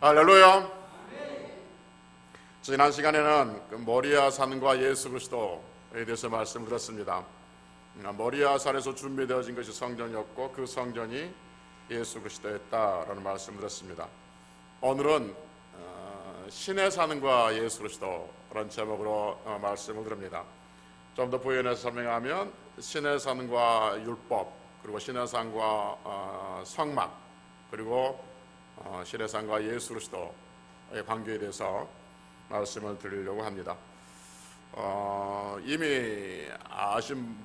할렐루야. 지난 시간에는 그 모리아 산과 예수 그리스도에 대해서 말씀을 드렸습니다. 모리아 산에서 준비되어진 것이 성전이었고 그 성전이 예수 그리스도였다라는 말씀을 드렸습니다. 오늘은 신의 산과 예수 그리스도라는 제목으로 말씀을 드립니다. 좀 더 부연해서 설명하면 신의 산과 율법, 그리고 신의 산과 성막, 그리고 신의 산과 예수 그리스도의 관계에 대해서 말씀을 드리려고 합니다. 이미 아신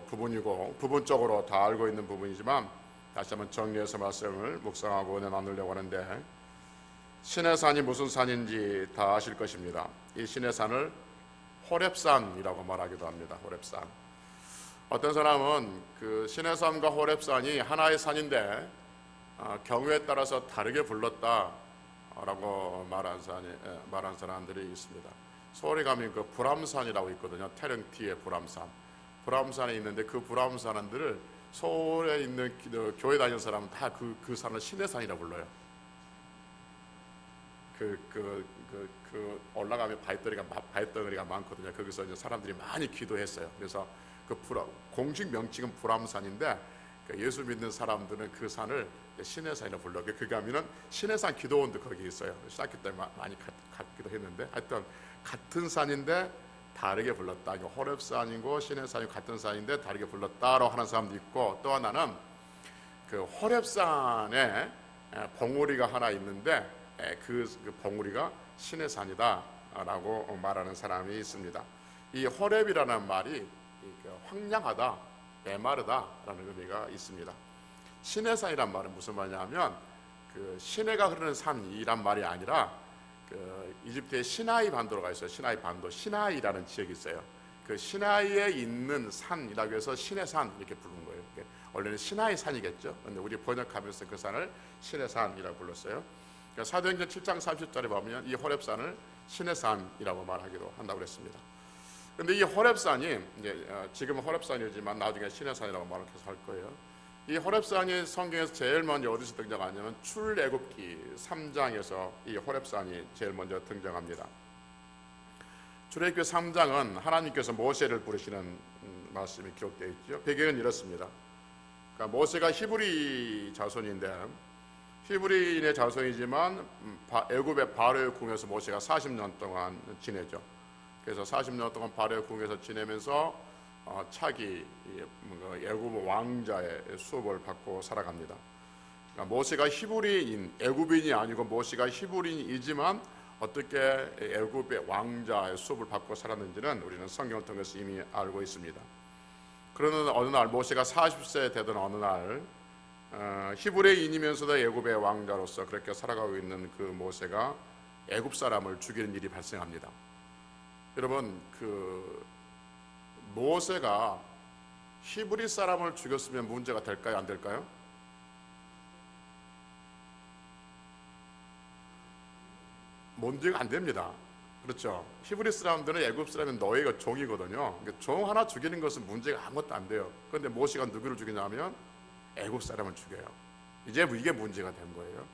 부분이고 부분적으로 다 알고 있는 부분이지만 다시 한번 정리해서 말씀을 묵상하고 은혜 나누려고 하는데, 신의 산이 무슨 산인지 다 아실 것입니다. 이 신의 산을 호렙산이라고 말하기도 합니다. 호렙산. 어떤 사람은 그 신의 산과 호렙산이 하나의 산인데 경우에 따라서 다르게 불렀다라고 말한 사람들이 있습니다. 서울에 가면 그 불암산이라고 있거든요. 태릉티의 불암산. 불암산에 있는데 그 불암산들을 서울에 있는 교회 다니는 사람은 다 그 산을 신의 산이라고 불러요. 올라가면 바위덩어리가 많거든요. 거기서 이제 사람들이 많이 기도했어요. 그래서 공식 명칭은 불암산인데 예수 믿는 사람들은 그 산을 신의 산이라고 불러요. 거기 가면은 신의 산 기도원도 거기 있어요. 시작할 때 많이 갔기도 했는데, 하여튼 같은 산인데 다르게 불렀다. 호렙산이고 신의 산이 같은 산인데 다르게 불렀다라고 하는 사람도 있고, 또 하나는 그 호렙산에 봉우리가 하나 있는데 그 봉우리가 신의 산이다라고 말하는 사람이 있습니다. 이 호렙이라는 말이 황량하다, 메마르다라는 의미가 있습니다. 신의 산이란 말은 무슨 말이냐면 그 시내가 흐르는 산이란 말이 아니라 그 이집트의 시나이 반도가 있어요. 시나이 반도, 시나이라는 지역이 있어요. 그 시나이에 있는 산이라고 해서 신의 산 이렇게 부르는 거예요. 원래는 시나이 산이겠죠. 근데 우리 번역하면서 그 산을 신의 산이라고 불렀어요. 그러니까 사도행전 7장 30절에 보면 이 호렙산을 신의 산이라고 말하기도 한다고 그랬습니다. 근데 이 호렙산이 지금은 호렙산이지만 나중에 신의 산이라고 말해서 할 거예요. 이 호렙산이 성경에서 제일 먼저 어디서 등장하냐면 출애굽기 3장에서 이 호렙산이 제일 먼저 등장합니다. 출애굽기 3장은 하나님께서 모세를 부르시는 말씀이 기록되어 있죠. 배경은 이렇습니다. 그러니까 모세가 히브리 자손인데, 히브리인의 자손이지만 애굽의 바로의 궁에서 모세가 40년 동안 지내죠. 그래서 40년 동안 바로의 궁에서 지내면서 차기 애굽 왕자의 수업을 받고 살아갑니다. 그러니까 모세가 히브리인, 애굽인이 아니고 모세가 히브리인이지만 어떻게 애굽의 왕자의 수업을 받고 살았는지는 우리는 성경을 통해서 이미 알고 있습니다. 그러는 어느 날, 모세가 40세 되던 어느 날, 히브리인이면서도 애굽의 왕자로서 그렇게 살아가고 있는 그 모세가 애굽 사람을 죽이는 일이 발생합니다. 여러분, 그 모세가 히브리 사람을 죽였으면 문제가 될까요, 안 될까요? 문제가 안 됩니다. 그렇죠? 히브리 사람들은 애굽 사람은 너희가 종이거든요. 그러니까 종 하나 죽이는 것은 문제가 아무것도 안 돼요. 그런데 모세가 누구를 죽이냐면 애굽 사람을 죽여요. 이제 이게 문제가 된 거예요.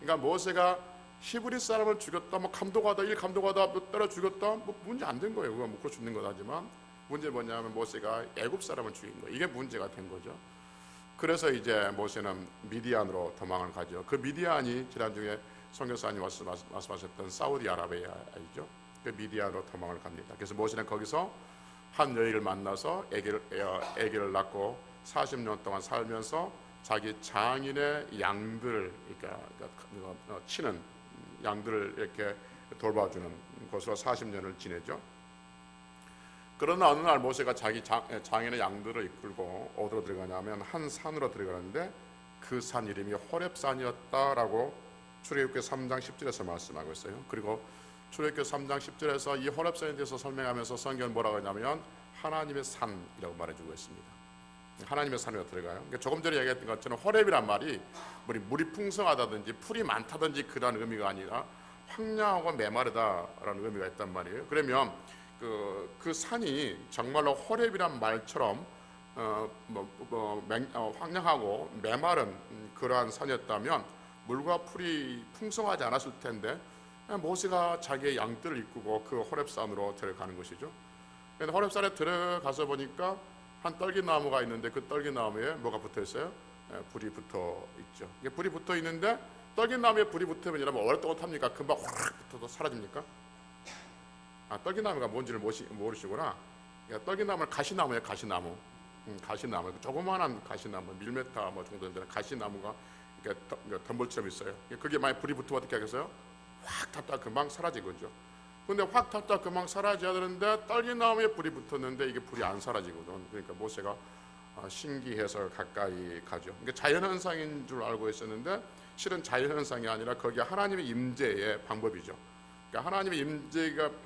그러니까 모세가 히브리 사람을 죽였다, 감독하다, 감독하다, 때려 죽였다, 문제 안 된 거예요. 그거 먹고 죽는 거다지만 문제 뭐냐면 모세가 애굽 사람을 죽인 거예요. 이게 문제가 된 거죠. 그래서 이제 모세는 미디안으로 도망을 가죠. 그 미디안이 지난주에 선교사님 말씀하셨던 사우디아라비아이죠. 그 미디안으로 도망을 갑니다. 그래서 모세는 거기서 한 여인을 만나서 아기를 낳고 40년 동안 살면서 자기 장인의 양들을, 그러니까 치는 양들을 이렇게 돌봐주는 곳으로 40년을 지내죠. 그러나 어느 날 모세가 자기 장인의 양들을 이끌고 어디로 들어가냐면 한 산으로 들어가는데 그 산 이름이 호렙산이었다라고 출애굽기 3장 10절에서 말씀하고 있어요. 그리고 출애굽기 3장 10절에서 이 호렙산에 대해서 설명하면서 성경은 뭐라고 하냐면 하나님의 산이라고 말해주고 있습니다. 하나님의 산으로 들어가요. 그러니까 조금 전에 얘기했던 것처럼 호렙이란 말이 물이 풍성하다든지 풀이 많다든지 그런 의미가 아니라 황량하고 메마르다라는 의미가 있단 말이에요. 그러면 그 산이 정말로 호렙이란 말처럼 황량하고 메마른 그러한 산이었다면 물과 풀이 풍성하지 않았을 텐데 모세가 자기의 양떼를 이끌고 그 호렙산으로 들어가는 것이죠. 그런데 호렙산에 들어가서 보니까 한 떨기나무가 있는데 그 떨기나무에 뭐가 붙어 있어요? 불이 붙어 있죠. 이게 불이 붙어 있는데 떨기나무에 불이 붙으면 여러분 오랫동안 탑니까? 금방 확 붙어도 사라집니까? 떨기나무가 뭔지를 모르시구나. 그러니까 떨기나무는 가시나무예요. 가시나무. 가시나무. 조그마한 가시나무, 1m 뭐 정도 되는 가시나무가 이렇게 덤불처럼 있어요. 그게 만약 불이 붙으면 어떻게 하겠어요? 확 탔다 금방 사라지거든요. 근데 확 탔다 금방 사라져야 되는데 떨기나무에 불이 붙었는데 이게 불이 안 사라지거든. 그러니까 모세가 신기해서 가까이 가죠. 그러니까 자연현상인 줄 알고 있었는데 실은 자연현상이 아니라 거기에 하나님의 임재의 방법이죠. 그러니까 하나님의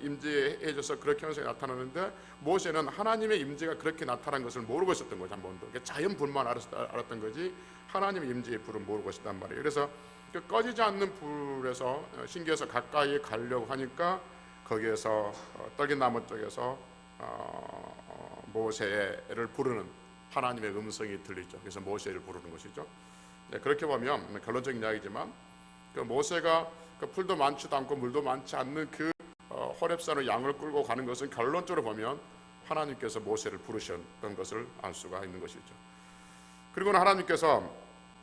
임재해져서 그렇게 현상이 나타나는데 모세는 하나님의 임재가 그렇게 나타난 것을 모르고 있었던 거죠. 한 번도. 그러니까 자연 불만 알았던 거지 하나님의 임재의 불은 모르고 있었단 말이에요. 그래서 그 꺼지지 않는 불에서 신기해서 가까이 가려고 하니까 거기에서 떨기나무 쪽에서 모세를 부르는 하나님의 음성이 들리죠. 그래서 모세를 부르는 것이죠. 그렇게 보면 결론적인 이야기지만 그 모세가 그 풀도 많지도 않고 물도 많지 않는 그 호렙산을 양을 끌고 가는 것은 결론적으로 보면 하나님께서 모세를 부르셨던 것을 알 수가 있는 것이죠. 그리고는 하나님께서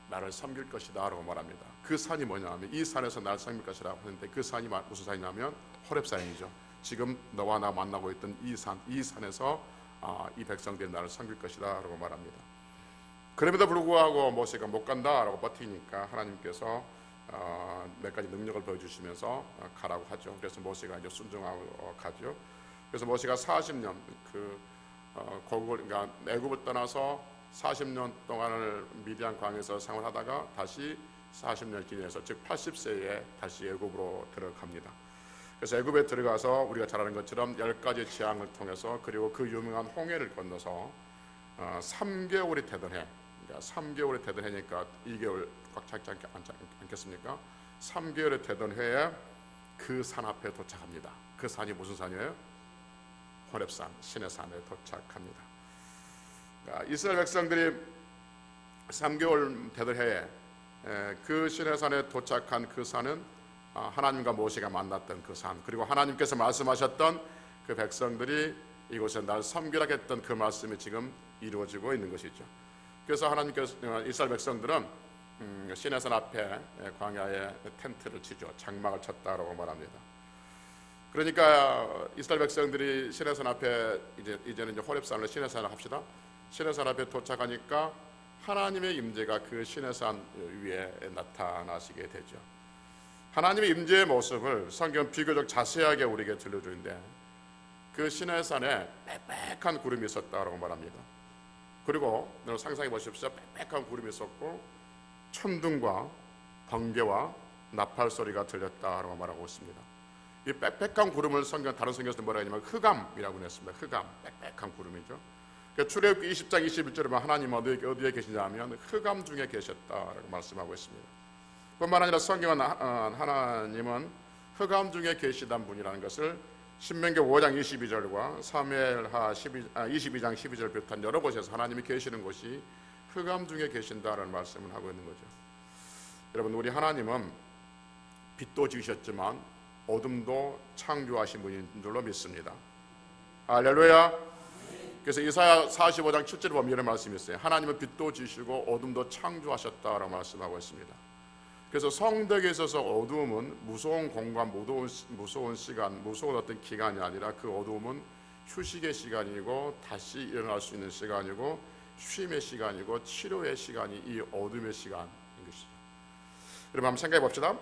나를 섬길 것이다 라고 말합니다. 그 산이 뭐냐면 이 산에서 나를 섬길 것이라고 하는데 그 산이 무슨 산이냐면 호렙산이죠. 지금 너와 나 만나고 있던 이 산에서 이 백성들이 나를 섬길 것이다 라고 말합니다. 그럼에도 불구하고 모세가 못 간다 라고 버티니까 하나님께서 몇 가지 능력을 보여주시면서 가라고 하죠. 그래서 모세가 이제 순종하고 가죠. 그래서 모세가 40년 그러니까 애굽을 떠나서 40년 동안을 미디안 광에서 생활하다가 다시 40년 지내서 즉 80세에 다시 애굽으로 들어갑니다. 그래서 애굽에 들어가서 우리가 잘 아는 것처럼 10가지 재앙을 통해서 그리고 그 유명한 홍해를 건너서 3개월이 되던 해, 그러니까 3개월이 되던 해니까 2개월 꽉 차지 않겠습니까? 3개월이 되던 해에 그 산 앞에 도착합니다. 그 산이 무슨 산이에요? 호렙산, 신의 산에 도착합니다. 그러니까 이스라엘 백성들이 3개월 되던 해에 그 신의 산에 도착한 그 산은 하나님과 모세가 만났던 그 산, 그리고 하나님께서 말씀하셨던 그 백성들이 이곳에 날 섬기라 했던 그 말씀이 지금 이루어지고 있는 것이죠. 그래서 하나님께서 이스라엘 백성들은 신의 산 앞에 광야에 텐트를 치죠. 장막을 쳤다라고 말합니다. 그러니까 이스라엘 백성들이 신의 산 앞에 이제는 이제 호렙산을 신의 산을 합시다. 신의 산 앞에 도착하니까 하나님의 임재가 그 신의 산 위에 나타나시게 되죠. 하나님의 임재의 모습을 성경은 비교적 자세하게 우리에게 들려주는데 그 신의 산에 빽빽한 구름이 있었다라고 말합니다. 그리고 여러분 상상해 보십시오. 빽빽한 구름이 있었고 천둥과 번개와 나팔 소리가 들렸다라고 말하고 있습니다. 이 빽빽한 구름을 다른 성경에서 뭐라 하냐면 흑암이라고 했습니다. 흑암, 빽빽한 구름이죠. 그러니까 출애굽기 20장 21절에 보면 하나님 어디에 계시냐면 흑암 중에 계셨다라고 말씀하고 있습니다. 뿐만 아니라 성경은 하나님은 흑암 중에 계시단 분이라는 것을 신명기 5장 22절과 사무엘하 22장 12절 비롯한 여러 곳에서 하나님이 계시는 곳이 흑암 중에 계신다라는 말씀을 하고 있는 거죠. 여러분, 우리 하나님은 빛도 지으셨지만 어둠도 창조하신 분인 줄로 믿습니다. 할렐루야. 그래서 이사야 45장 7절에 보면 이런 말씀이 있어요. 하나님은 빛도 지으시고 어둠도 창조하셨다라고 말씀하고 있습니다. 그래서 성덕에 있어서 어두움은 무서운 공간, 무서운 시간, 무서운 어떤 기간이 아니라 그 어두움은 휴식의 시간이고 다시 일어날 수 있는 시간이고 쉼의 시간이고 치료의 시간이 이 어둠의 시간인 것이죠. 여러분 한번 생각해 봅시다.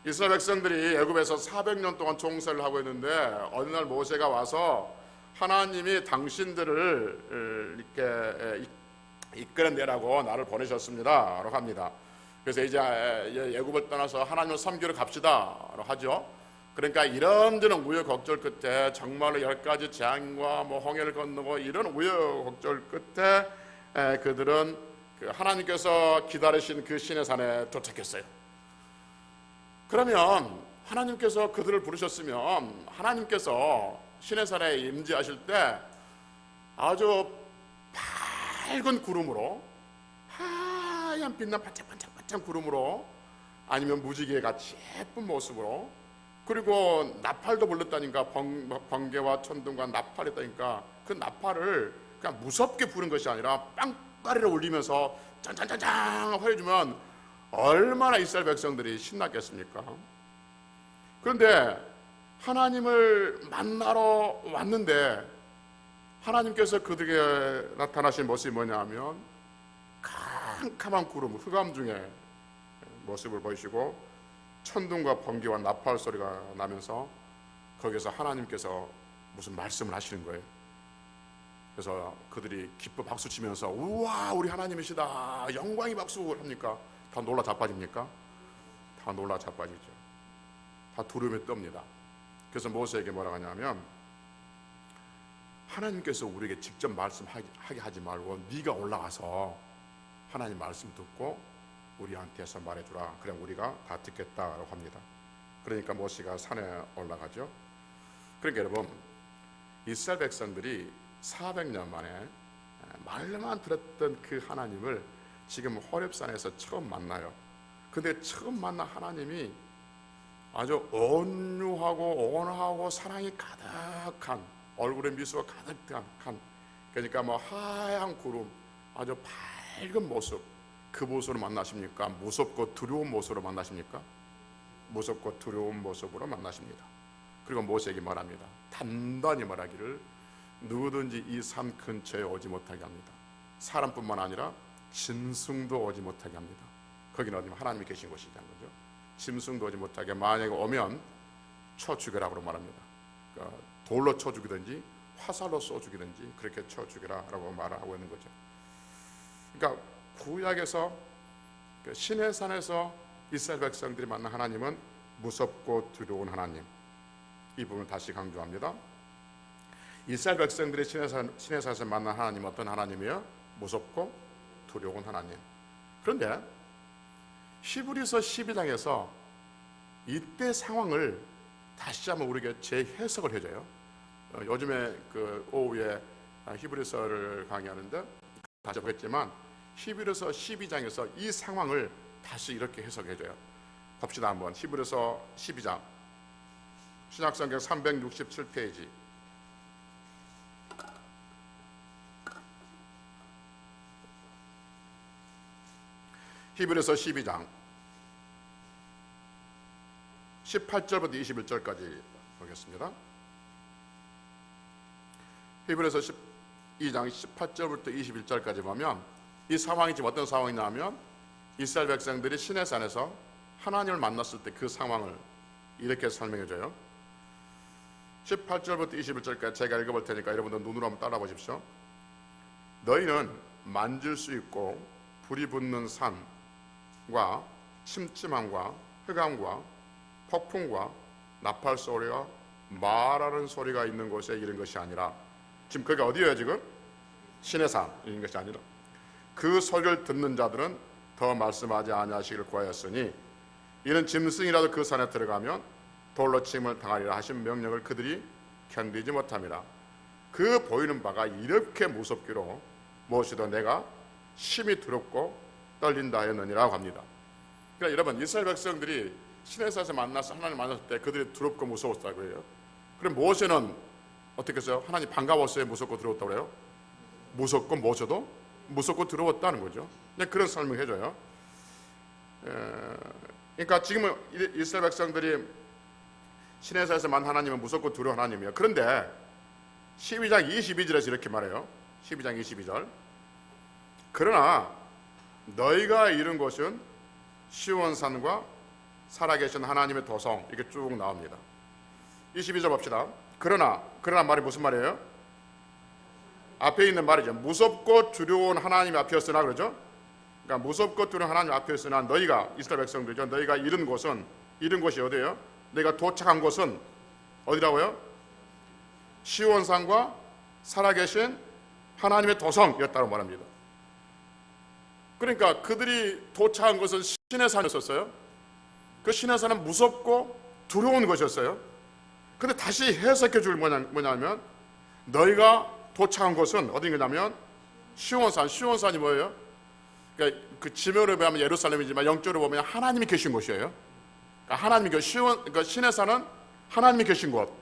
이스라엘 백성들이 애굽에서 400년 동안 종살이를 하고 있는데 어느 날 모세가 와서 하나님이 당신들을 이렇게 이끌어내라고 나를 보내셨습니다 라고 합니다. 그래서 이제 애굽을 떠나서 하나님을 섬기러 갑시다 라고 하죠. 그러니까 이런저런 우여곡절 끝에 정말로 10가지 재앙과 홍해를 건너고 이런 우여곡절 끝에 그들은 하나님께서 기다리신 그 신의 산에 도착했어요. 그러면 하나님께서 그들을 부르셨으면 하나님께서 신의 산에 임재하실 때 아주 밝은 구름으로 하얀 빛나 반짝반짝 화창 구름으로 아니면 무지개 같이 예쁜 모습으로, 그리고 나팔도 불렀다니까, 번개와 천둥과 나팔이 있다니까, 그 나팔을 그냥 무섭게 부는 것이 아니라 빵빠리를 울리면서 짠짠짠짠 해주면 얼마나 이스라엘 백성들이 신났겠습니까? 그런데 하나님을 만나러 왔는데 하나님께서 그들에게 나타나신 모습이 뭐냐 하면 캄캄한 구름, 흑암 중에 모습을 보이시고 천둥과 번개와 나팔 소리가 나면서 거기서 하나님께서 무슨 말씀을 하시는 거예요. 그래서 그들이 기뻐 박수 치면서 우와 우리 하나님이시다 영광이 박수를 합니까? 다 놀라 자빠집니까? 다 놀라 자빠지죠. 다 두려움에 떱니다. 그래서 모세에게 뭐라고 하냐면 하나님께서 우리에게 직접 말씀하게 하지 말고 네가 올라가서 하나님 말씀 듣고 우리한테서 말해주라. 그럼 우리가 다 듣겠다라고 합니다. 그러니까 모세가 산에 올라가죠. 그러니까 여러분 이스라엘 백성들이 400년 만에 말로만 들었던 그 하나님을 지금 호렙산에서 처음 만나요. 근데 처음 만난 하나님이 아주 온유하고 온화하고 사랑이 가득한, 얼굴에 미소가 가득한, 그러니까 뭐 하얀 구름, 아주 밝은 모습, 그 모습으로 만나십니까? 무섭고 두려운 모습으로 만나십니까? 무섭고 두려운 모습으로 만나십니다. 그리고 모세에게 말합니다. 단단히 말하기를 누구든지 이 산 근처에 오지 못하게 합니다. 사람뿐만 아니라 짐승도 오지 못하게 합니다. 거기는 어디 하나님이 계신 곳이라는 거죠. 짐승도 오지 못하게, 만약에 오면 쳐 죽여라고 말합니다. 그러니까 돌로 쳐 죽이든지 화살로 쏘 죽이든지 그렇게 쳐 죽여라라고 말하고 있는 거죠. 그러니까 구약에서 시내산에서 이스라엘 백성들이 만난 하나님은 무섭고 두려운 하나님, 이 부분을 다시 강조합니다. 이스라엘 백성들이 시내산에서 만난 하나님은 어떤 하나님이에요? 무섭고 두려운 하나님. 그런데 히브리서 12장에서 이때 상황을 다시 한번 우리에게 재해석을 해줘요. 요즘에 그 오후에 히브리서를 강의하는데 다시 보겠지만 히브리서 12장에서 이 상황을 다시 이렇게 해석해줘요. 봅시다 한번. 히브리서 12장 신약성경 367페이지. 히브리서 12장 18절부터 21절까지 보겠습니다. 히브리서 12장 18절부터 21절까지 보면 이 상황이 지금 어떤 상황이냐면 이스라엘 백성들이 시내산에서 하나님을 만났을 때 그 상황을 이렇게 설명해줘요. 18절부터 21절까지 제가 읽어볼 테니까 여러분들 눈으로 한번 따라 보십시오. 너희는 만질 수 있고 불이 붙는 산과 침침함과 흑암과 폭풍과 나팔 소리와 말하는 소리가 있는 곳에 이른 것이 아니라, 지금 거기가 어디예요? 지금 시내산인 것이 아니라 그 소리를 듣는 자들은 더 말씀하지 아니하시기를 구하였으니 이는 짐승이라도 그 산에 들어가면 돌로 침을 당하리라 하신 명령을 그들이 견디지 못함이라. 그 보이는 바가 이렇게 무섭기로 무엇이도 내가 심히 두렵고 떨린다 하였느니라고 합니다. 그러니까 여러분 이스라엘 백성들이 시내산에서 만나서 하나님 만났을 때 그들이 두렵고 무서웠다고 해요. 그럼 모세는 어떻게 했어요? 하나님 반가웠어요? 무섭고 두려웠다고 그래요? 무섭고 모셔도 무섭고 두려웠다는 거죠. 그런 설명을 해줘요. 그러니까 지금은 이스라엘 백성들이 시내산에서 만난 하나님은 무섭고 두려운 하나님이에요. 그런데 12장 22절에서 이렇게 말해요. 12장 22절. 그러나 너희가 이룬 곳은 시온산과 살아계신 하나님의 도성, 이렇게 쭉 나옵니다. 22절 봅시다. 그러나 말이 무슨 말이에요? 앞에 있는 말이죠. 무섭고 두려운 하나님 앞이었으나, 그러죠? 그러니까 무섭고 두려운 하나님 앞이었으나 너희가, 이스라엘 백성들이죠, 너희가 이룬 곳이 어디예요? 너희가 도착한 곳은 어디라고요? 시온산과 살아계신 하나님의 도성이었다고 말합니다. 그러니까 그들이 도착한 것은 시내산이었어요. 그 시내산은 무섭고 두려운 것이었어요. 근데 다시 해석해 줄 뭐냐면 너희가 도착한 곳은 어딘가냐면 시온산이 뭐예요? 그러니까 그 지명으로 보면 예루살렘이지만 영적으로 보면 하나님이 계신 곳이에요. 그러니까 하나님이 그러니까 신의 산은 하나님이 계신 곳.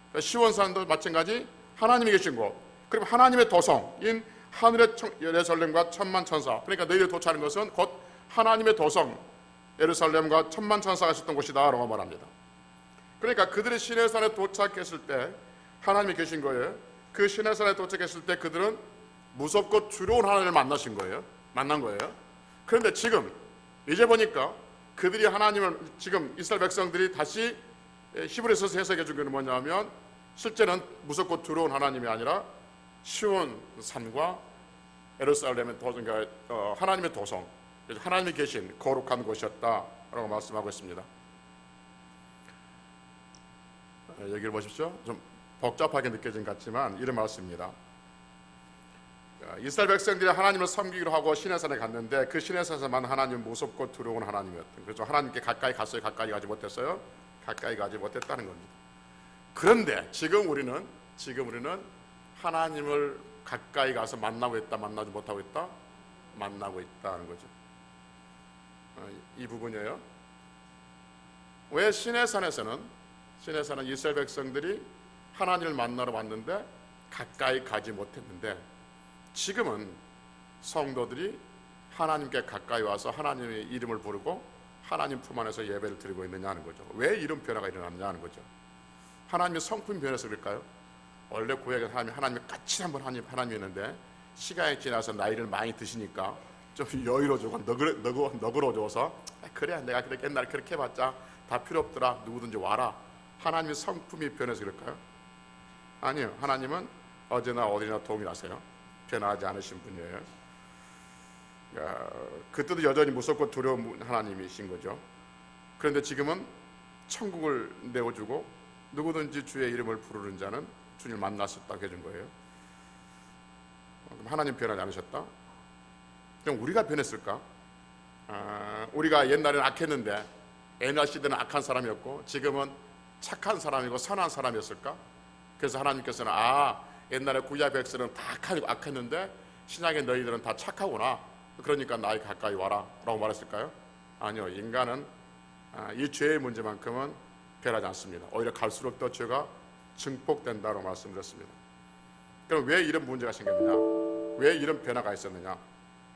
그러니까 시온산도 마찬가지 하나님이 계신 곳. 그리고 하나님의 도성인 하늘의 예루살렘과 천만 천사. 그러니까 너희들이 도착하는 것은 곧 하나님의 도성 예루살렘과 천만 천사가 있었던 곳이다라고 말합니다. 그러니까 그들이 시내산에 도착했을 때 하나님이 계신 거예요. 그 시내산에 도착했을 때 그들은 무섭고 두려운 하나님을 만난 거예요. 그런데 지금 이제 보니까 그들이 하나님을 지금 이스라엘 백성들이 다시 히브리서에서 해석해 준 게 뭐냐면 실제는 무섭고 두려운 하나님이 아니라 시온 산과 예루살렘의 도성, 하나님의 도성, 하나님이 계신 거룩한 곳이었다라고 말씀하고 있습니다. 여기를 보십시오. 좀 복잡하게 느껴진 것 같지만 이런 말씀입니다. 이스라엘 백성들이 하나님을 섬기기로 하고 시내산에 갔는데 그 시내산에서만 하나님은 무섭고 두려운 하나님이었던, 그래서 하나님께 가까이 갔어요? 가까이 가지 못했어요? 가까이 가지 못했다는 겁니다. 그런데 지금 우리는 하나님을 가까이 가서 만나고 있다, 만나지 못하고 있다? 만나고 있다는 거죠. 이 부분이에요. 왜 시내산에서는 이스라엘 백성들이 하나님을 만나러 왔는데 가까이 가지 못했는데 지금은 성도들이 하나님께 가까이 와서 하나님의 이름을 부르고 하나님 품 안에서 예배를 드리고 있느냐는 거죠. 왜 이런 변화가 일어났느냐는 거죠. 하나님의 성품이 변해서 그럴까요? 원래 구약에 하나님이 까칠한 분 하나님이었는데 시간이 지나서 나이를 많이 드시니까 좀 여유로워지고 너그러워져서 그래 내가 그렇게 옛날에 그렇게 해봤자 다 필요 없더라, 누구든지 와라. 하나님의 성품이 변해서 그럴까요? 아니요. 하나님은 어제나 어디나 동일하세요. 변하지 않으신 분이에요. 그때도 여전히 무섭고 두려운 하나님이신 거죠. 그런데 지금은 천국을 내어주고 누구든지 주의 이름을 부르는 자는 주님을 만날 수 있다고 해준 거예요. 그럼 하나님 변하지 않으셨다? 그럼 우리가 변했을까? 우리가 옛날에는 악했는데 옛날 시대는 악한 사람이었고 지금은 착한 사람이고 선한 사람이었을까? 그래서 하나님께서는 옛날에 구약 백성은 다 악했는데 신약의 너희들은 다 착하구나, 그러니까 나에 가까이 와라 라고 말했을까요? 아니요. 인간은 이 죄의 문제만큼은 변하지 않습니다. 오히려 갈수록 더 죄가 증폭된다고 말씀드렸습니다. 그럼 왜 이런 문제가 생겼느냐? 왜 이런 변화가 있었느냐?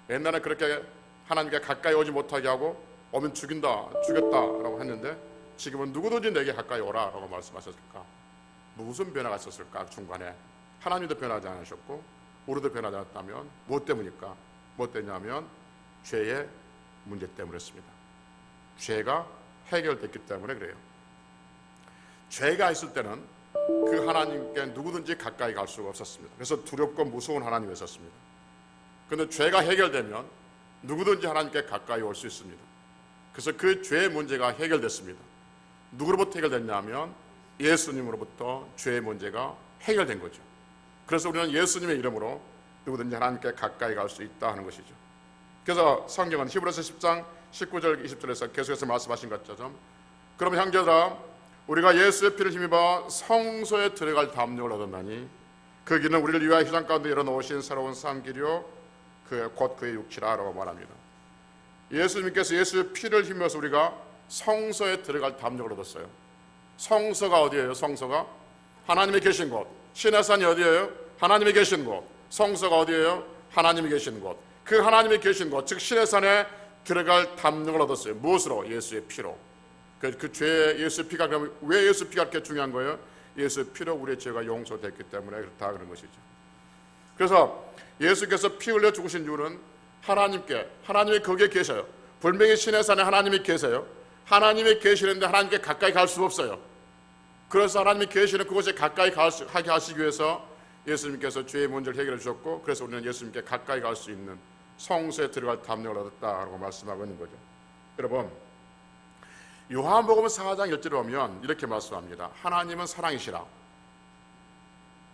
옛날에 그렇게 하나님께 가까이 오지 못하게 하고 오면 죽였다라고 했는데 지금은 누구든지 내게 가까이 오라라고 말씀하셨을까? 무슨 변화가 있었을까? 중간에 하나님도 변하지 않으셨고 우리도 변하지 않았다면 무엇 때문일까? 무엇 때문이냐면 죄의 문제 때문이었습니다. 죄가 해결됐기 때문에 그래요. 죄가 있을 때는 그 하나님께 누구든지 가까이 갈 수가 없었습니다. 그래서 두렵고 무서운 하나님이었습니다. 그런데 죄가 해결되면 누구든지 하나님께 가까이 올 수 있습니다. 그래서 그 죄의 문제가 해결됐습니다. 누구로부터 해결됐냐면 예수님으로부터 죄의 문제가 해결된 거죠. 그래서 우리는 예수님의 이름으로 누구든지 하나님께 가까이 갈 수 있다 하는 것이죠. 그래서 성경은 히브리서 10장 19절 20절에서 계속해서 말씀하신 것처럼 그러면 형제들아 우리가 예수의 피를 힘입어 성소에 들어갈 담력을 얻었나니 그 길은 우리를 위하여 휘장 가운데 열어놓으신 새로운 산 길이요 곧 그의 육체라 라고 말합니다. 예수님께서 예수의 피를 힘입어서 우리가 성소에 들어갈 담력을 얻었어요. 성소가 어디예요? 성소가 하나님이 계신 곳. 시내산이 어디예요? 하나님이 계신 곳. 성소가 어디예요? 하나님이 계신 곳. 그 하나님이 계신 곳, 즉 시내산에 들어갈 담력을 얻었어요. 무엇으로? 예수의 피로. 그 죄의 예수의 피가, 그러면 왜 예수 피가 그렇게 중요한 거예요? 예수의 피로 우리의 죄가 용서됐기 때문에 그렇다 그런 것이죠. 그래서 예수께서 피 흘려 죽으신 이유는 하나님이 거기에 계셔요. 분명히 시내산에 하나님이 계세요. 하나님이 계시는데 하나님께 가까이 갈 수 없어요. 그래서 하나님이 계시는 그곳에 가까이 하게 하시기 위해서 예수님께서 죄의 문제를 해결해 주셨고, 그래서 우리는 예수님께 가까이 갈 수 있는 성소에 들어갈 담력을 얻었다라고 말씀하고 있는 거죠. 여러분, 요한복음 4장 1절에 보면 이렇게 말씀합니다. 하나님은 사랑이시라.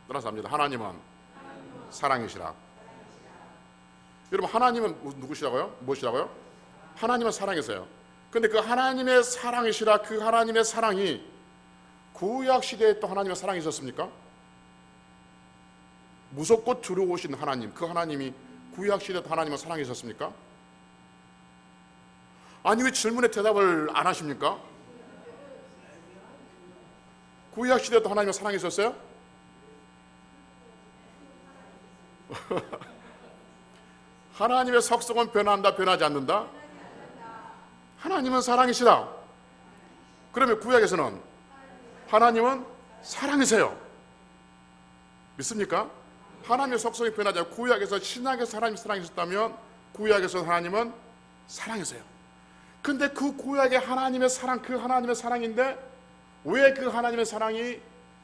따라서 합니다. 하나님은 사랑이시라. 여러분, 하나님은 누구시라고요? 무엇이라고요? 하나님은 사랑이세요. 근데 그 하나님의 사랑이시라, 그 하나님의 사랑이 구약 시대에 또 하나님의 사랑이 있었습니까? 무섭고 두려우신 하나님, 그 하나님이 구약 시대에 또 하나님의 사랑이 있었습니까? 아니 왜 질문에 대답을 안 하십니까? 구약 시대도 하나님을 사랑했었어요? 하나님의 속성은 변한다, 변하지 않는다? 하나님은 사랑이시다. 그러면 구약에서는 하나님은 사랑이세요. 믿습니까? 하나님의 속성이 변하지 않고, 구약에서, 신약에서 하나님이 사랑이셨다면 구약에서 하나님은 사랑이세요. 근데 그 구약의 하나님의 사랑, 그 하나님의 사랑인데 왜 그 하나님의 사랑이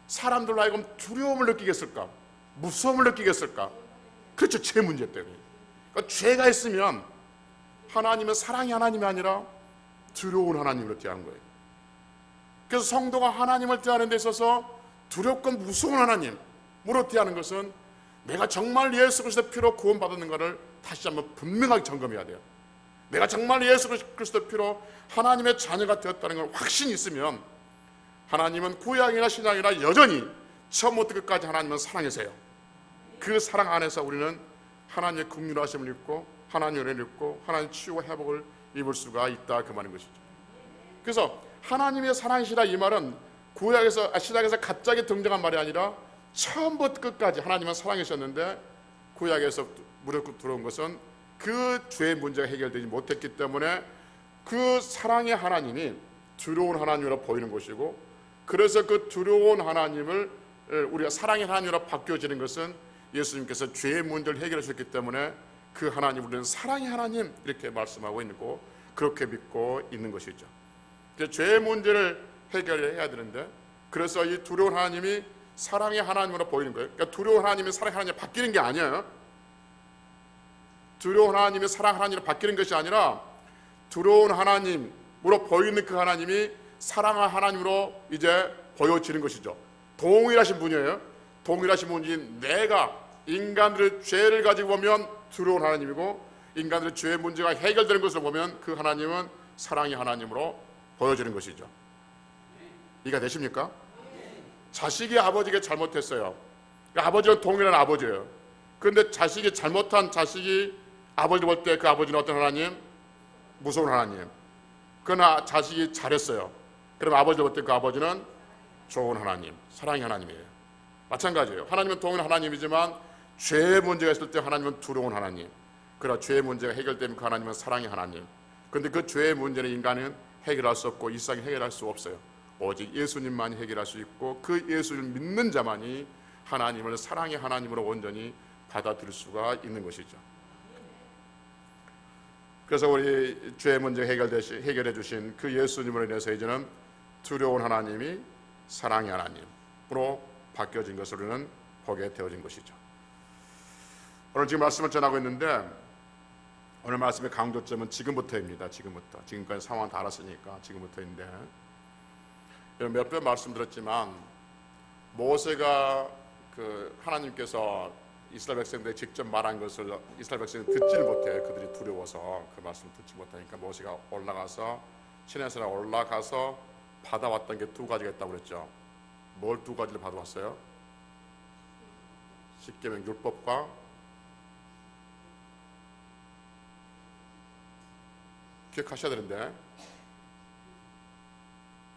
사람들로 하여금 두려움을 느끼게 했을까? 무서움을 느끼게 했을까? 그렇죠, 죄 문제 때문에. 그러니까 죄가 있으면 하나님은 사랑이 하나님이 아니라 두려운 하나님으로 대한 거예요. 그래서 성도가 하나님을 대하는 데 있어서 두렵고 무서운 하나님으로 대하는 것은 내가 정말 예수 그리스도의 피로 구원받았는가를 다시 한번 분명하게 점검해야 돼요. 내가 정말 예수 그리스도의 피로 하나님의 자녀가 되었다는 걸 확신이 있으면 하나님은 구약이나 신약이나 여전히 처음부터 끝까지 하나님은 사랑이세요. 그 사랑 안에서 우리는 하나님의 긍휼하심을 입고 하나님의 은혜를 입고 하나님의 치유와 회복을 입을 수가 있다, 그 말인 것이죠. 그래서 하나님의 사랑이시라, 이 말은 구약에서, 신약에서 갑자기 등장한 말이 아니라 처음부터 끝까지 하나님은 사랑이셨는데 구약에서 무릎 들어온 것은 그 죄의 문제가 해결되지 못했기 때문에 그 사랑의 하나님이 두려운 하나님으로 보이는 것이고, 그래서 그 두려운 하나님을 우리가 사랑의 하나님으로 바뀌어지는 것은 예수님께서 죄의 문제를 해결하셨기 때문에 그 하나님, 우리는 사랑의 하나님 이렇게 말씀하고 있는 거, 그렇게 믿고 있는 것이죠. 죄의 문제를 해결해야 되는데, 그래서 이 두려운 하나님이 사랑의 하나님으로 보이는 거예요. 그러니까 두려운 하나님이 사랑의 하나님으로 바뀌는 게 아니에요. 두려운 하나님이 사랑 하나님으로 바뀌는 것이 아니라 두려운 하나님으로 보이는 그 하나님이 사랑의 하나님으로 이제 보여지는 것이죠. 동일하신 분이에요. 동일하신 분이, 내가 인간들의 죄를 가지고 보면 두려운 하나님이고, 인간들의 죄의 문제가 해결되는 것을 보면 그 하나님은 사랑의 하나님으로 보여지는 것이죠. 이해가 되십니까? 자식이 아버지에게 잘못했어요. 그러니까 아버지는 동일한 아버지예요. 그런데 자식이 잘못한 자식이 아버지를 볼 때 그 아버지는 어떤 하나님? 무서운 하나님. 그러나 자식이 잘했어요. 그럼 아버지를 볼 때 그 아버지는 좋은 하나님, 사랑의 하나님이에요. 마찬가지예요. 하나님은 동일한 하나님이지만 죄의 문제가 있을 때 하나님은 두려운 하나님. 그러나 죄의 문제가 해결되면 그 하나님은 사랑의 하나님. 그런데 그 죄의 문제는 인간은 해결할 수 없고 이 세상에 해결할 수 없어요. 오직 예수님만이 해결할 수 있고, 그 예수를 믿는 자만이 하나님을 사랑의 하나님으로 온전히 받아들일 수가 있는 것이죠. 그래서 우리 죄의 문제 해결해 주신 그 예수님으로 인해서 이제는 두려운 하나님이 사랑의 하나님으로 바뀌어진 것을 우리는 보게 되어진 것이죠. 오늘 지금 말씀을 전하고 있는데, 오늘 말씀의 강조점은 지금부터입니다. 지금부터. 지금까지 상황 다 알았으니까 지금부터인데, 몇 번 말씀드렸지만 모세가 하나님께서 이스라엘 백성들에게 직접 말한 것을 이스라엘 백성이 듣지를 못해. 그들이 두려워서 그 말씀을 듣지 못하니까 모세가 올라가서, 시내산에 올라가서 받아왔던 게 두 가지가 있다고 그랬죠. 뭘 두 가지를 받아왔어요? 십계명 율법과 기억하셔야 되는데,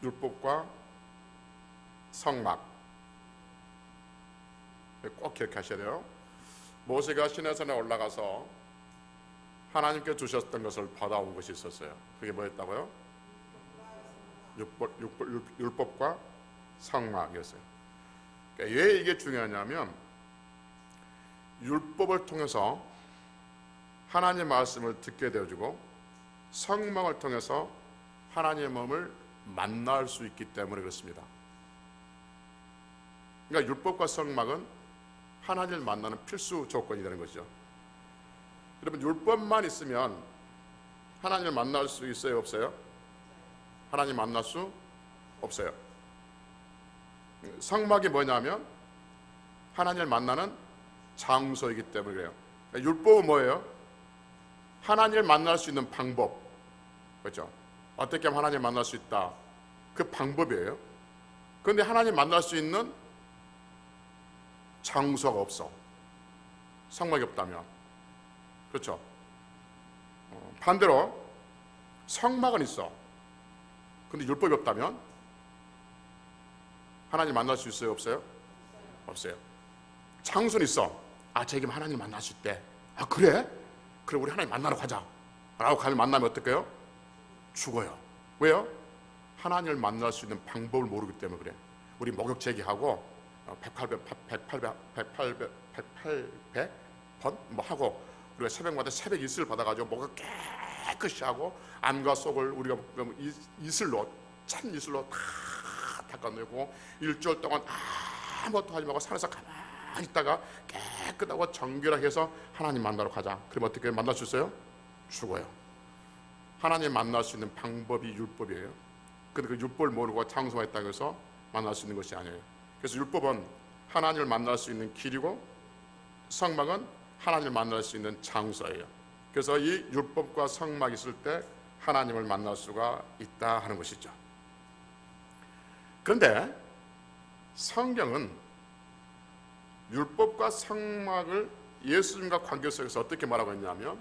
율법과 성막 꼭 기억하셔야 돼요. 모세가 시내산에 올라가서 하나님께 주셨던 것을 받아온 것이 있었어요. 그게 뭐였다고요? 율법과 성막이었어요. 그러니까 왜 이게 중요하냐면, 율법을 통해서 하나님의 말씀을 듣게 되어지고, 성막을 통해서 하나님의 몸을 만날 수 있기 때문에 그렇습니다. 그러니까 율법과 성막은 하나님을 만나는 필수 조건이 되는 것이죠. 여러분, 율법만 있으면 하나님을 만날 수 있어요, 없어요? 하나님 만날 수 없어요. 성막이 뭐냐면 하나님을 만나는 장소이기 때문에 그래요. 그러니까 율법은 뭐예요? 하나님을 만날 수 있는 방법, 그렇죠? 어떻게 하면 하나님을 만날 수 있다, 그 방법이에요. 그런데 하나님 만날 수 있는 장소가 없어. 성막이 없다면. 그렇죠? 반대로 성막은 있어. 근데 율법이 없다면 하나님 만날 수 있어요? 없어요? 없어요. 장소는 있어. 저기 하나님 만날 수 있대. 그래? 그래, 우리 하나님 만나러 가자 라고 가면 만나면 어떨까요? 죽어요. 왜요? 하나님을 만날 수 있는 방법을 모르기 때문에 그래. 우리 목욕 제기하고 108번 뭐 하고, 우리가 새벽마다 새벽 이슬 받아가지고 목을 깨끗이 하고 안과 속을 우리가 이슬로, 찬 이슬로 다 닦아내고 일주일 동안 아무것도 하지 말고 산에서 가만히 있다가 깨끗하고 정결하게 해서 하나님 만나러 가자. 그럼 어떻게 만날 수 있어요? 죽어요. 하나님 만날 수 있는 방법이 율법이에요. 근데 그 율법을 모르고 장소가 있다고 해서 만날 수 있는 것이 아니에요. 그래서 율법은 하나님을 만날 수 있는 길이고, 성막은 하나님을 만날 수 있는 장소예요. 그래서 이 율법과 성막이 있을 때 하나님을 만날 수가 있다 하는 것이죠. 그런데 성경은 율법과 성막을 예수님과 관계 속에서 어떻게 말하고 있냐면,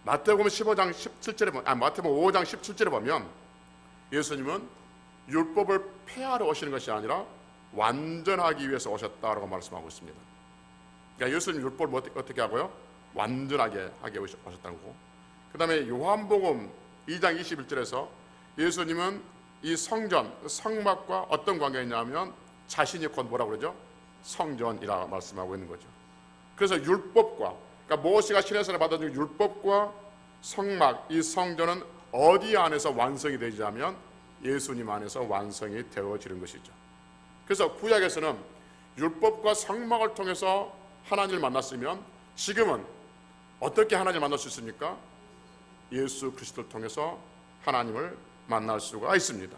마태복음 15장 17절에 마태복음 5장 17절에 보면 예수님은 율법을 폐하러 오시는 것이 아니라 완전하기 위해서 오셨다라고 말씀하고 있습니다. 그러니까 예수님 율법을 어떻게 하고요? 완전하게 하게 오셨다는 거고, 그 다음에 요한복음 2장 21절에서 예수님은 이 성전, 성막과 어떤 관계가 있냐면 자신이 곧 뭐라고 그러죠? 성전이라 말씀하고 있는 거죠. 그래서 율법과, 그러니까 모세가 시내산에 받아준 율법과 성막, 이 성전은 어디 안에서 완성이 되자면 예수님 안에서 완성이 되어지는 것이죠. 그래서 구약에서는 율법과 성막을 통해서 하나님을 만났으면, 지금은 어떻게 하나님을 만날 수 있습니까? 예수 그리스도를 통해서 하나님을 만날 수가 있습니다.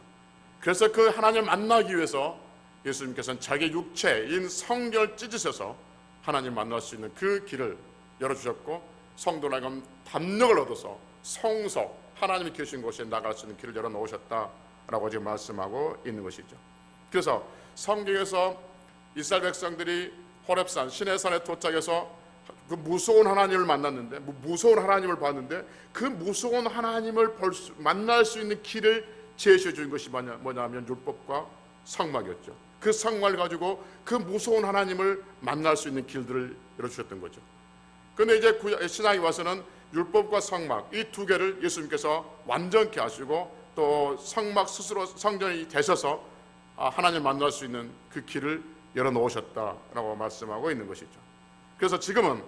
그래서 그 하나님을 만나기 위해서 예수님께서는 자기 육체인 성전을 찢으셔서 하나님을 만날 수 있는 그 길을 열어주셨고, 성도라고 담력을 얻어서 성소, 하나님이 계신 곳에 나갈 수 있는 길을 열어놓으셨다라고 지금 말씀하고 있는 것이죠. 그래서 성경에서 이스라엘 백성들이 호렙산, 시내산에 도착해서 그 무서운 하나님을 만났는데, 무서운 하나님을 봤는데, 그 무서운 하나님을 만날 수 있는 길을 제시해 준 것이 뭐냐면 율법과 성막이었죠. 그 성막을 가지고 그 무서운 하나님을 만날 수 있는 길들을 열어주셨던 거죠. 그런데 이제 신앙에 와서는 율법과 성막, 이 두 개를 예수님께서 완전케 하시고, 또 성막 스스로 성전이 되셔서 하나님을 만날 수 있는 그 길을 열어놓으셨다라고 말씀하고 있는 것이죠. 그래서 지금은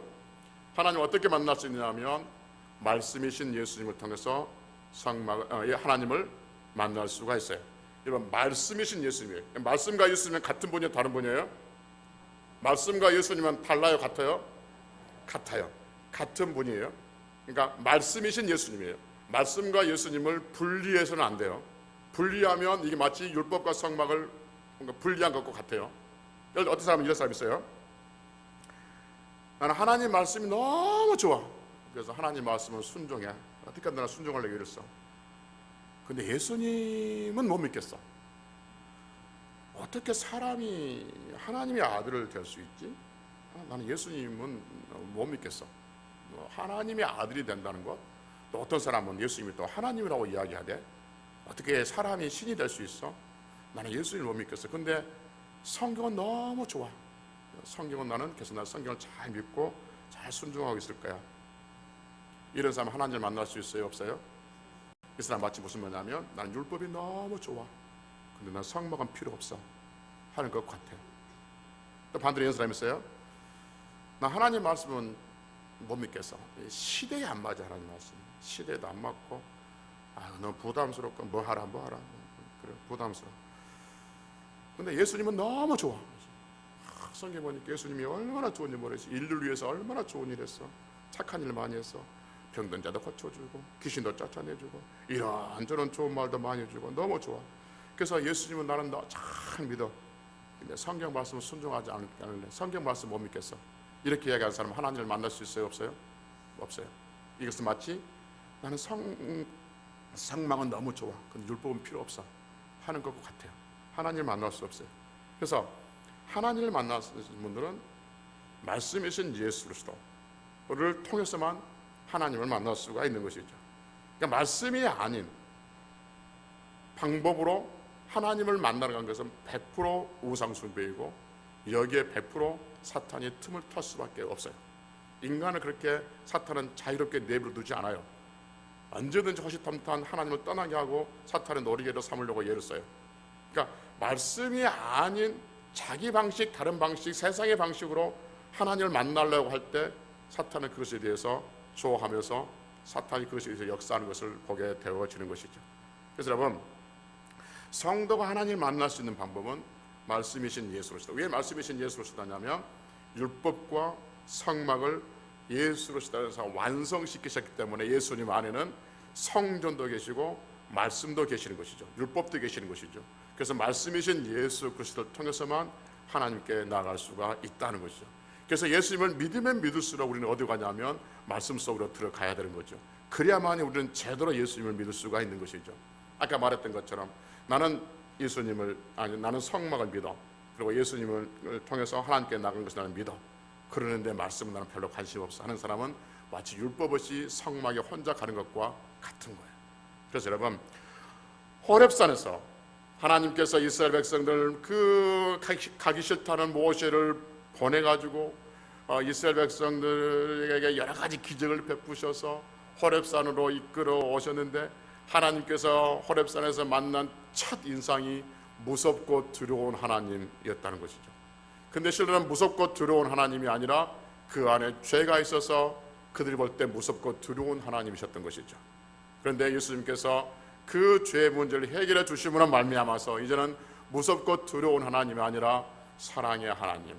하나님을 어떻게 만날 수 있냐면 말씀이신 예수님을 통해서 하나님을 만날 수가 있어요. 여러분, 말씀이신 예수님이에요. 말씀과 예수님은 같은 분이에요? 다른 분이에요? 말씀과 예수님은 달라요? 같아요? 같아요. 같은 분이에요. 그러니까 말씀이신 예수님이에요. 말씀과 예수님을 분리해서는 안 돼요. 분리하면 이게 마치 율법과 성막을 뭔가 분리한 것과 같아요. 어떤 사람은 이런 사람 있어요. 나는 하나님 말씀이 너무 좋아. 그래서 하나님 말씀은 순종해. 어떻게 나는 순종하려고 이랬어. 근데 예수님은 못 믿겠어. 어떻게 사람이 하나님의 아들을 될 수 있지? 나는 예수님은 못 믿겠어. 하나님의 아들이 된다는 것. 또 어떤 사람은 예수님이 또 하나님이라고 이야기하대. 어떻게 사람이 신이 될 수 있어? 나는 예수님을 못 믿겠어. 근데 성경은 너무 좋아. 성경은 나는 계속 성경을 잘 믿고 잘 순종하고 있을 거야. 이런 사람 하나님을 만날 수 있어요? 없어요? 이 사람 마치 무슨 말이냐면 나는 율법이 너무 좋아. 근데 난 성막은 필요 없어 하는 것 같아요. 또 반대로 이런 사람이 있어요. 나 하나님 말씀은 못 믿겠어. 시대에 안 맞아. 하나님 말씀 시대에도 안 맞고 너무 부담스럽고 뭐 하라 그래, 부담스러워. 근데 예수님은 너무 좋아. 성경 보니까 예수님이 얼마나 좋은 일 모르겠어. 인류를 위해서 얼마나 좋은 일 했어. 착한 일 많이 했어. 병든 자도 고쳐주고 귀신도 쫓아내주고 이런저런 좋은 말도 많이 해주고 너무 좋아. 그래서 예수님은 나는 너 잘 믿어. 근데 성경 말씀을 순종하지 않을래. 성경 말씀 못 믿겠어. 이렇게 이야기하는 사람 하나님을 만날 수 있어요? 없어요? 없어요. 이것은 마치 나는 성막은 너무 좋아. 근데 율법은 필요 없어 하는 것과 같아요. 하나님을 만날 수 없어요. 그래서 하나님을 만나시는 분들은 말씀이신 예수 그리스도를 통해서만 하나님을 만날 수가 있는 것이죠. 그러니까 말씀이 아닌 방법으로 하나님을 만나는 것은 100% 우상숭배이고 여기에 100% 사탄이 틈을 털 수밖에 없어요. 인간은 그렇게 사탄은 자유롭게 내버려 두지 않아요. 언제든지 허시탐탐 하나님을 떠나게 하고 사탄의 놀이개로 삼으려고 애를 써요. 그러니까 말씀이 아닌 자기 방식, 다른 방식, 세상의 방식으로 하나님을 만나려고 할 때 사탄은 그것에 대해서 좋아하면서 사탄이 그것에 대해서 역사하는 것을 보게 되어지는 것이죠. 그래서 여러분, 성도가 하나님을 만날 수 있는 방법은 말씀이신 예수로시다. 왜 말씀이신 예수로시다냐면 율법과 성막을 예수로시다에서 완성시키셨기 때문에 예수님 안에는 성전도 계시고 말씀도 계시는 것이죠. 율법도 계시는 것이죠. 그래서 말씀이신 예수 그리스도를 통해서만 하나님께 나아갈 수가 있다는 것이죠. 그래서 예수님을 믿으면 믿을수록 우리는 어디 가냐면 말씀 속으로 들어가야 되는 거죠. 그래야만 우리는 제대로 예수님을 믿을 수가 있는 것이죠. 아까 말했던 것처럼 나는 나는 성막을 믿어. 그리고 예수님을 통해서 하나님께 나가는 것을 나는 믿어. 그러는데 말씀은 나는 별로 관심 없어 하는 사람은 마치 율법 없이 성막에 혼자 가는 것과 같은 거예요. 그래서 여러분, 호렙산에서 하나님께서 이스라엘 백성들 그 가기 싫다는 모세를 보내가지고 이스라엘 백성들에게 여러 가지 기적을 베푸셔서 호렙산으로 이끌어 오셨는데 하나님께서 호렙산에서 만난 첫 인상이 무섭고 두려운 하나님이었다는 것이죠. 근데 실제로는 무섭고 두려운 하나님이 아니라 그 안에 죄가 있어서 그들이 볼 때 무섭고 두려운 하나님이셨던 것이죠. 그런데 예수님께서 그 죄의 문제를 해결해 주심으로 말미암아서 이제는 무섭고 두려운 하나님이 아니라 사랑의 하나님,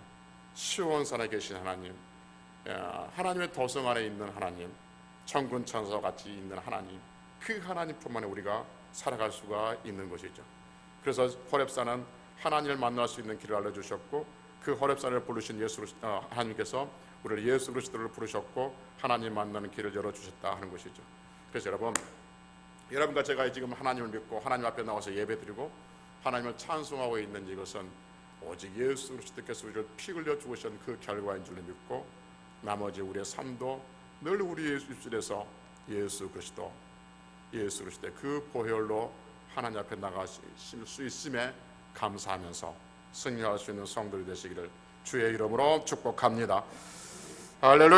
시온산에 계신 하나님, 하나님의 도성 안에 있는 하나님, 천군 천사와 같이 있는 하나님, 그 하나님뿐만에 우리가 살아갈 수가 있는 것이죠. 그래서 호렙산은 하나님을 만날 수 있는 길을 알려주셨고 그 호렙산을 부르신 하나님께서 우리를 예수 그리스도를 부르셨고 하나님 만나는 길을 열어주셨다 하는 것이죠. 그래서 여러분과 제가 지금 하나님을 믿고 하나님 앞에 나와서 예배드리고 하나님을 찬송하고 있는 이것은 오직 예수 그리스도께서 우리를 피 흘려 죽으신 그 결과인 줄 믿고 나머지 우리의 삶도 늘 우리의 입술에서 예수 그리스도의 그 보혈로 하나님 앞에 나가실 수 있음에 감사하면서 승리할 수 있는 성도들 되시기를 주의 이름으로 축복합니다. 할렐루야.